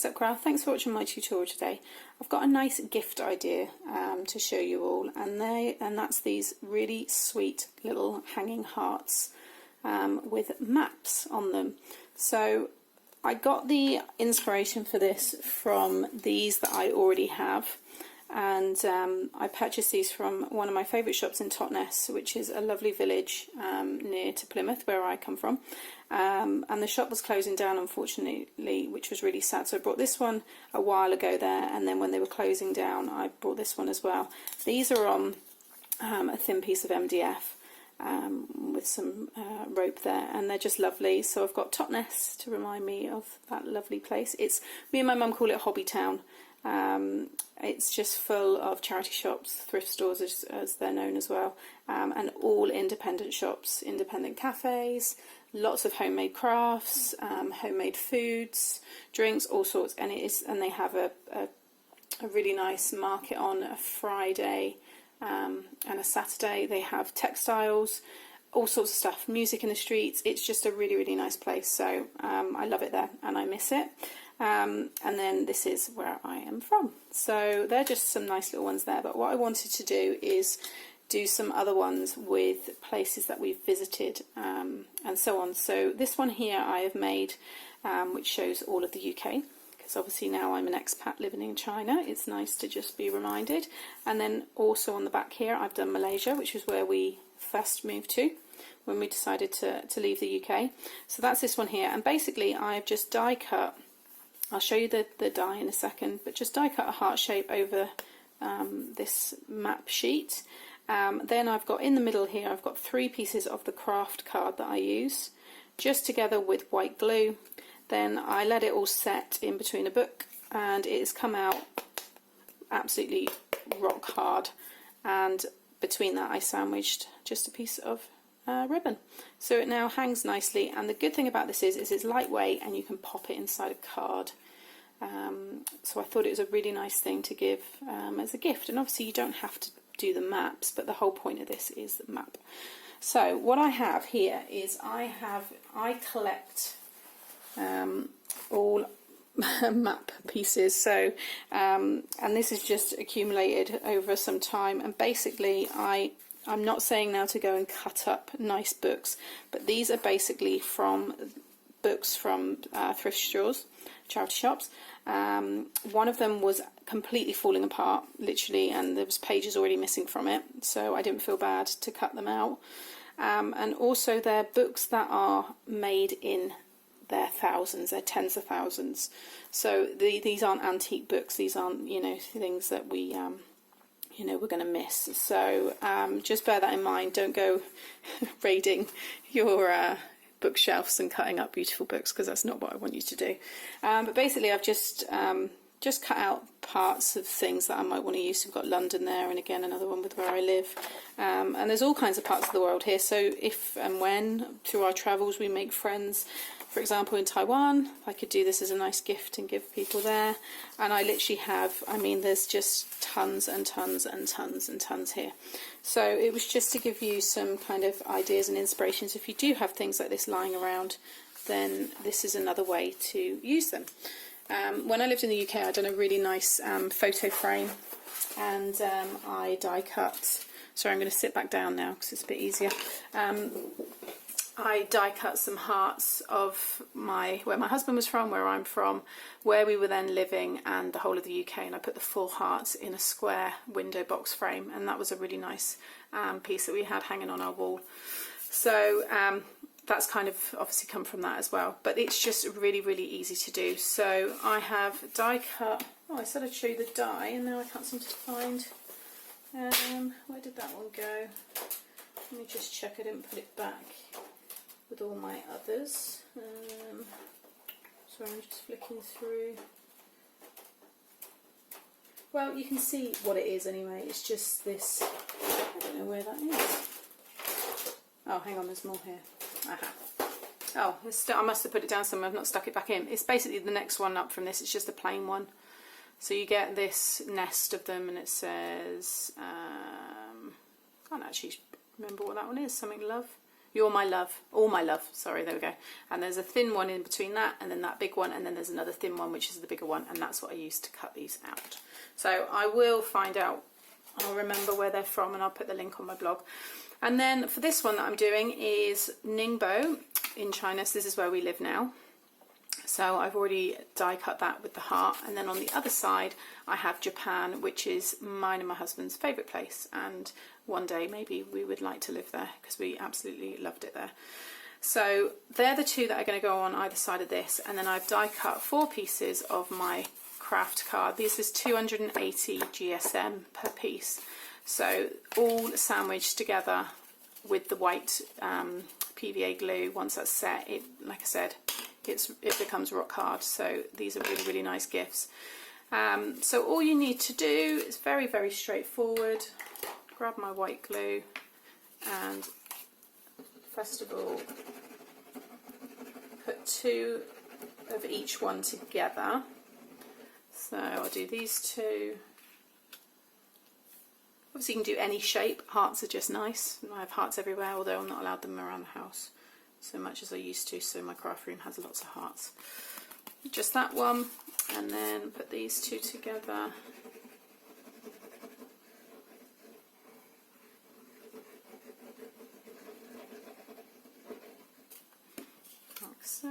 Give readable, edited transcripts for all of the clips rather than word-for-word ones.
what's up, crowd? Thanks for watching my tutorial today. I've got a nice gift idea to show you all, and that's these really sweet little hanging hearts with maps on them. So I got the inspiration for this from these that I already have, and I purchased these from one of my favourite shops in Totnes, which is a lovely village near to Plymouth, where I come from. And the shop was closing down, unfortunately, which was really sad. So I brought this one a while ago there, and then when they were closing down, I brought this one as well. These are on a thin piece of MDF with some rope there, and they're just lovely. So I've got Totnes to remind me of that lovely place. Me and my mum call it Hobby Town. It's just full of charity shops, thrift stores as they're known as well, and all independent shops, independent cafes, lots of homemade crafts, homemade foods, drinks, all sorts. And they have a really nice market on a Friday and a Saturday. They have textiles, all sorts of stuff, music in the streets. It's just a really, really nice place. So I love it there and I miss it. And then this is where I am from. So they're just some nice little ones there. But what I wanted to do is do some other ones with places that we've visited and so on. So this one here I have made, which shows all of the UK. Because obviously now I'm an expat living in China, it's nice to just be reminded. And then also on the back here I've done Malaysia, which is where we first moved to when we decided to leave the UK. So that's this one here, and basically I've just die cut, I'll show you the die in a second, but just die cut a heart shape over this map sheet. Then I've got in the middle here, I've got 3 pieces of the craft card that I use, just together with white glue. Then I let it all set in between a book, and it has come out absolutely rock hard. And between that I sandwiched just a piece of ribbon. So it now hangs nicely, and the good thing about this is it's lightweight and you can pop it inside a card. So I thought it was a really nice thing to give as a gift. And obviously you don't have to do the maps, but the whole point of this is the map. So what I have here is I collect all map pieces, so and this is just accumulated over some time, and basically I'm not saying now to go and cut up nice books, but these are basically from books from thrift stores, charity shops. One of them was completely falling apart, literally, and there was pages already missing from it, so I didn't feel bad to cut them out. And also they're books that are made in their thousands, they're tens of thousands. So these aren't antique books, these aren't, things that we we're going to miss. So just bear that in mind. Don't go raiding your bookshelves and cutting up beautiful books, because that's not what I want you to do. But basically I've just cut out parts of things that I might want to use. So we've got London there, and again another one with where I live, and there's all kinds of parts of the world here. So if and when through our travels we make friends, for example in Taiwan, I could do this as a nice gift and give people there. And I literally have, there's just tons and tons and tons and tons here. So it was just to give you some kind of ideas and inspirations. If you do have things like this lying around, then this is another way to use them. When I lived in the UK, I'd done a really nice photo frame, and I die cut. Sorry, I'm going to sit back down now because it's a bit easier. I die cut some hearts of where my husband was from, where I'm from, where we were then living, and the whole of the UK, and I put the 4 hearts in a square window box frame, and that was a really nice piece that we had hanging on our wall. So that's kind of obviously come from that as well, but it's just really, really easy to do. So I have die cut, I said I'd show you the die, and now I can't seem to find, where did that one go? Let me just check I didn't put it back with all my others. Sorry, I'm just flicking through. Well, you can see what it is anyway. It's just this, I don't know where that is. Oh, hang on, there's more here. Aha. Oh, I must have put it down somewhere, I've not stuck it back in. It's basically the next one up from this, it's just a plain one. So you get this nest of them, and it says, can't actually remember what that one is, something love. You're My Love, All My Love, sorry, there we go. And there's a thin one in between that, and then that big one, and then there's another thin one, which is the bigger one, and that's what I used to cut these out. So I will find out, I'll remember where they're from, and I'll put the link on my blog. And then for this one that I'm doing is Ningbo in China, so this is where we live now. So I've already die cut that with the heart, and then on the other side I have Japan, which is mine and my husband's favourite place, and one day maybe we would like to live there because we absolutely loved it there. So they're the two that are going to go on either side of this, and then I've die cut 4 pieces of my craft card. This is 280 GSM per piece, so all sandwiched together with the white PVA glue. Once that's set, it, like I said, it becomes rock hard. So these are really, really nice gifts. So all you need to do is very, very straightforward. Grab my white glue and first of all put 2 of each one together. So I'll do these 2. Obviously you can do any shape. Hearts are just nice. I have hearts everywhere, although I'm not allowed them around the house so much as I used to, so my craft room has lots of hearts. Just that one, and then put these 2 together. Like so.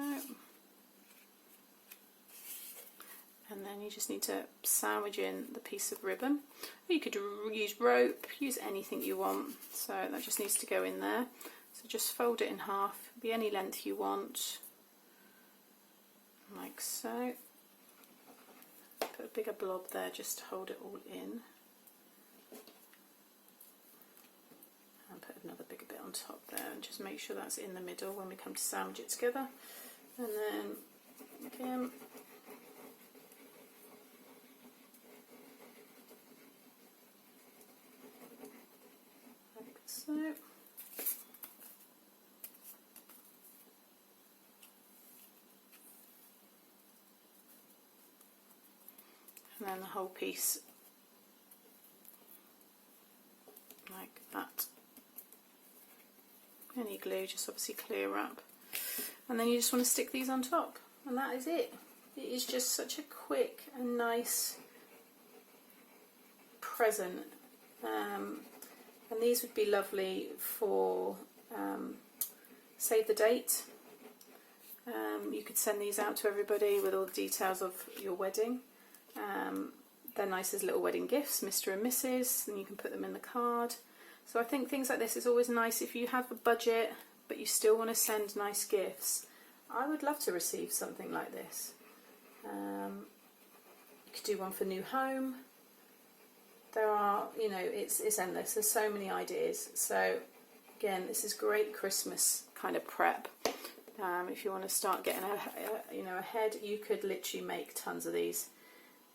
And then you just need to sandwich in the piece of ribbon. You could use rope, use anything you want. So that just needs to go in there. So just fold it in half, be any length you want, like so. Put a bigger blob there just to hold it all in. And put another bigger bit on top there, and just make sure that's in the middle when we come to sandwich it together. And then again, like so. And then the whole piece like that. Any glue, just obviously clear up, and then you just want to stick these on top, and that is it. It is just such a quick and nice present, and these would be lovely for save the date. You could send these out to everybody with all the details of your wedding. They're nice as little wedding gifts, Mr. and Mrs, and you can put them in the card. So I think things like this is always nice if you have a budget but you still want to send nice gifts. I would love to receive something like this. You could do one for new home. There are, you know, it's endless. There's so many ideas. So again, this is great Christmas kind of prep. If you want to start getting ahead, you could literally make tons of these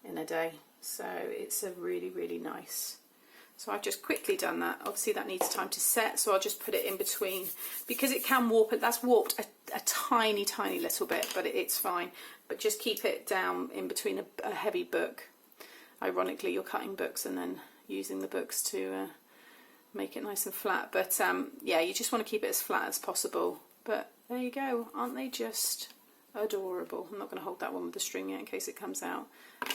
in a day. So it's a really, really nice. So I've just quickly done that. Obviously that needs time to set, so I'll just put it in between, because it can warp it. That's warped a tiny, tiny little bit, but it's fine. But just keep it down in between a heavy book. Ironically, you're cutting books and then using the books to make it nice and flat. But yeah, you just want to keep it as flat as possible. But there you go. Aren't they just adorable? I'm not going to hold that one with the string yet in case it comes out.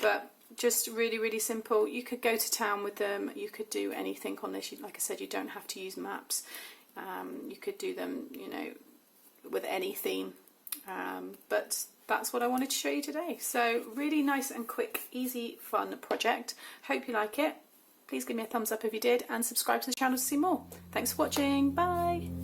But just really, really simple. You could go to town with them. You could do anything on this. Like I said, you don't have to use maps. You could do them, you know, with any theme. But that's what I wanted to show you today. So really nice and quick, easy, fun project. Hope you like it. Please give me a thumbs up if you did, and subscribe to the channel to see more. Thanks for watching. Bye.